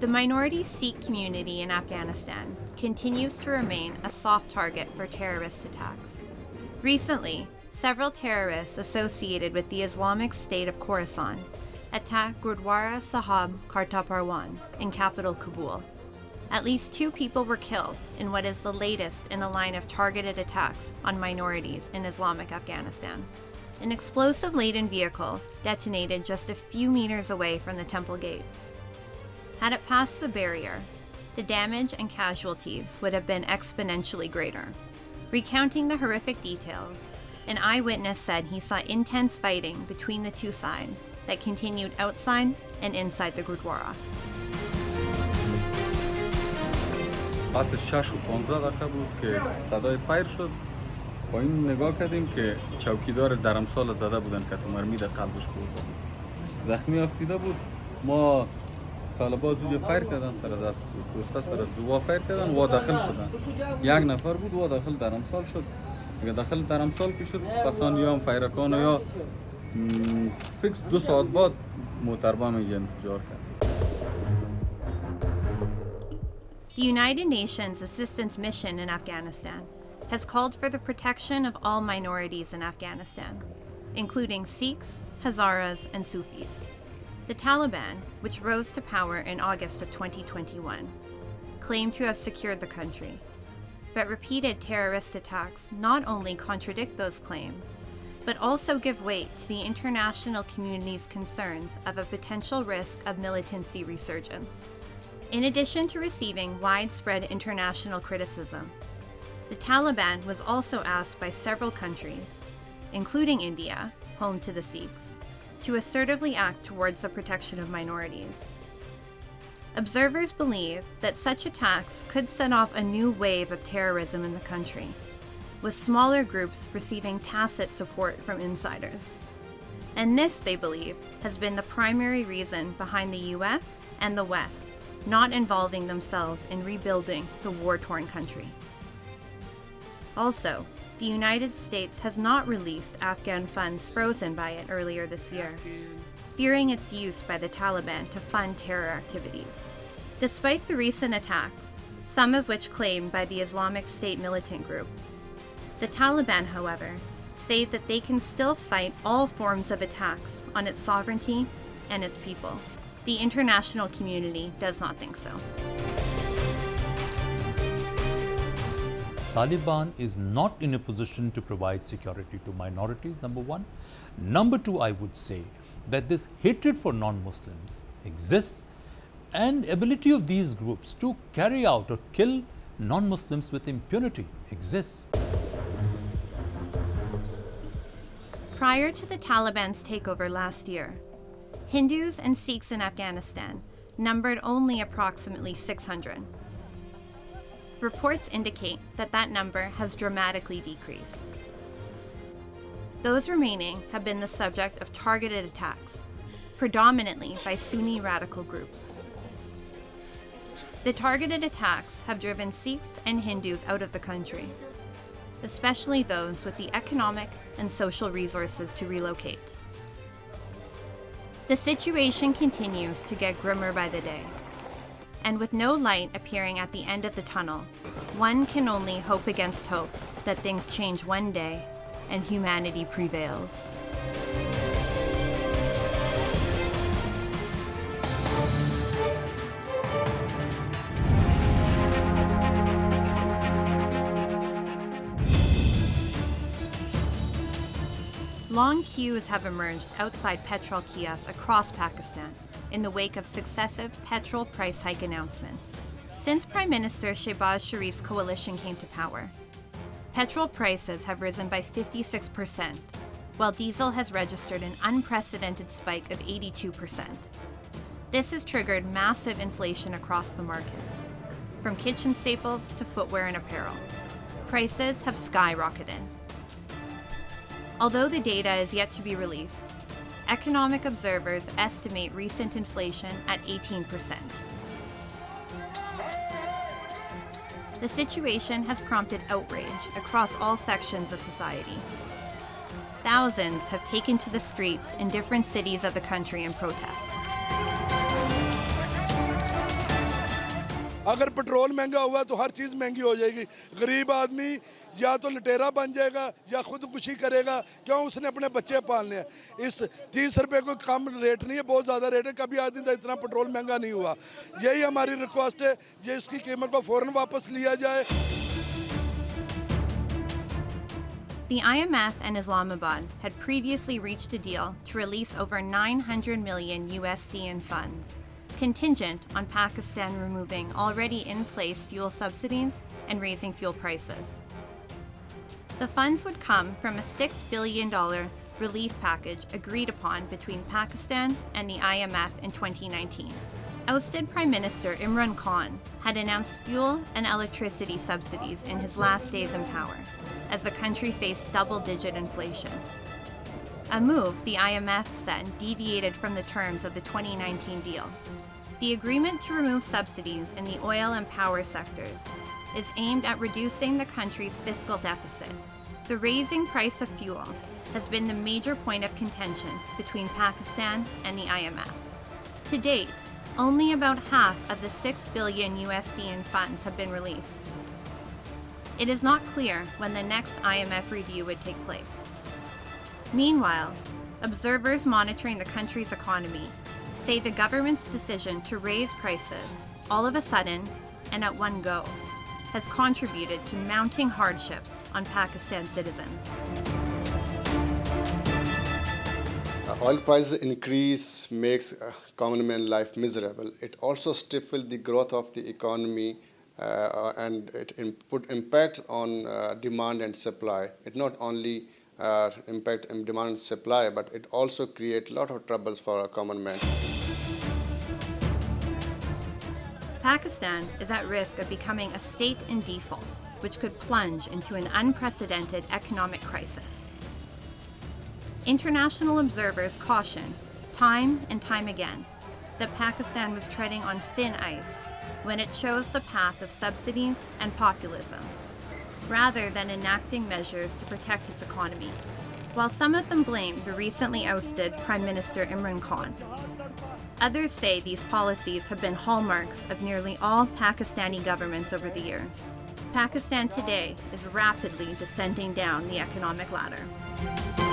The minority Sikh community in Afghanistan continues to remain a soft target for terrorist attacks. Recently, several terrorists associated with the Islamic State of Khorasan attacked Gurdwara Karte Parwan in capital Kabul. At least 2 people were killed in what is the latest in a line of targeted attacks on minorities in Islamic Afghanistan. An explosive-laden vehicle detonated just a few meters away from the temple gates. Had it passed the barrier, the damage and casualties would have been exponentially greater. Recounting the horrific details, an eyewitness said he saw intense fighting between the two sides that continued outside and inside the Gurdwara. بعد 6 و 15 دقیقه بود که صدای فایر شد. با این نگاه کردیم که چوکیدار درمسال زده بودن که تو مرمی در قلبش خورده. زخمی افتیده بود. ما طالبا زوج فایر کردن سر دست بود. دوستا سر زوا فایر کردن و داخل شدن. 1 نفر بود و داخل درمسال شد. اگه داخل درمسال که شد پسان یا فایرکان یا فیکس 2 ساعت بعد محتربا اینجا انفجار کرد. The United Nations Assistance Mission in Afghanistan has called for the protection of all minorities in Afghanistan, including Sikhs, Hazaras, and Sufis. The Taliban, which rose to power in August of 2021, claimed to have secured the country, but repeated terrorist attacks not only contradict those claims, but also give weight to the international community's concerns of a potential risk of militancy resurgence. In addition to receiving widespread international criticism, the Taliban was also asked by several countries, including India, home to the Sikhs, to assertively act towards the protection of minorities. Observers believe that such attacks could set off a new wave of terrorism in the country, with smaller groups receiving tacit support from insiders. And this, they believe, has been the primary reason behind the US and the West not involving themselves in rebuilding the war-torn country. Also, the United States has not released Afghan funds frozen by it earlier this year, fearing its use by the Taliban to fund terror activities. Despite the recent attacks, some of which claimed by the Islamic State militant group, the Taliban, however, say that they can still fight all forms of attacks on its sovereignty and its people. The international community does not think so. Taliban is not in a position to provide security to minorities, number one. Number two, I would say that this hatred for non-Muslims exists, and ability of these groups to carry out or kill non-Muslims with impunity exists. Prior to the Taliban's takeover last year, Hindus and Sikhs in Afghanistan numbered only approximately 600. Reports indicate that that number has dramatically decreased. Those remaining have been the subject of targeted attacks, predominantly by Sunni radical groups. The targeted attacks have driven Sikhs and Hindus out of the country, especially those with the economic and social resources to relocate. The situation continues to get grimmer by the day, and with no light appearing at the end of the tunnel, one can only hope against hope that things change one day and humanity prevails. Long queues have emerged outside petrol kiosks across Pakistan in the wake of successive petrol price hike announcements. Since Prime Minister Shehbaz Sharif's coalition came to power, petrol prices have risen by 56%, while diesel has registered an unprecedented spike of 82%. This has triggered massive inflation across the market, from kitchen staples to footwear and apparel. Prices have skyrocketed. Although the data is yet to be released, economic observers estimate recent inflation at 18%. The situation has prompted outrage across all sections of society. Thousands have taken to the streets in different cities of the country in protest. अगर petrol महंगा हुआ तो हर चीज़ महंगी हो जाएगी। गरीब आदमी या तो लुटेरा बन जाएगा या खुदकुशी करेगा, क्यों? उसने अपने बच्चे पालने हैं। इस 30 रुपये कोई कम रेट नहीं है, बहुत ज़्यादा रेट है। कभी आज दिन तक इतना पेट्रोल महंगा नहीं हुआ। यही हमारी रिक्वेस्ट है, ये इसकी कीमत को फ़ौरन वापस लिया जाए। The IMF and Islamabad had previously reached a deal to release over 900 million USD in funds, contingent on Pakistan removing already in place fuel subsidies and raising fuel prices. The funds would come from a $6 billion relief package agreed upon between Pakistan and the IMF in 2019. Ousted Prime Minister Imran Khan had announced fuel and electricity subsidies in his last days in power, as the country faced double-digit inflation. A move the IMF said deviated from the terms of the 2019 deal. The agreement to remove subsidies in the oil and power sectors is aimed at reducing the country's fiscal deficit. The raising price of fuel has been the major point of contention between Pakistan and the IMF. To date, only about half of the $6 billion USD in funds have been released. It is not clear when the next IMF review would take place. Meanwhile, observers monitoring the country's economy say the government's decision to raise prices all of a sudden and at one go has contributed to mounting hardships on Pakistan citizens. Oil price increase makes common man life miserable. It also stifles the growth of the economy and it put impact on demand and supply. It not only impact demand and supply, but it also create a lot of troubles for a common man. Pakistan is at risk of becoming a state in default, which could plunge into an unprecedented economic crisis. International observers caution, time and time again, that Pakistan was treading on thin ice when it chose the path of subsidies and populism, rather than enacting measures to protect its economy. While some of them blame the recently ousted Prime Minister Imran Khan, others say these policies have been hallmarks of nearly all Pakistani governments over the years. Pakistan today is rapidly descending down the economic ladder.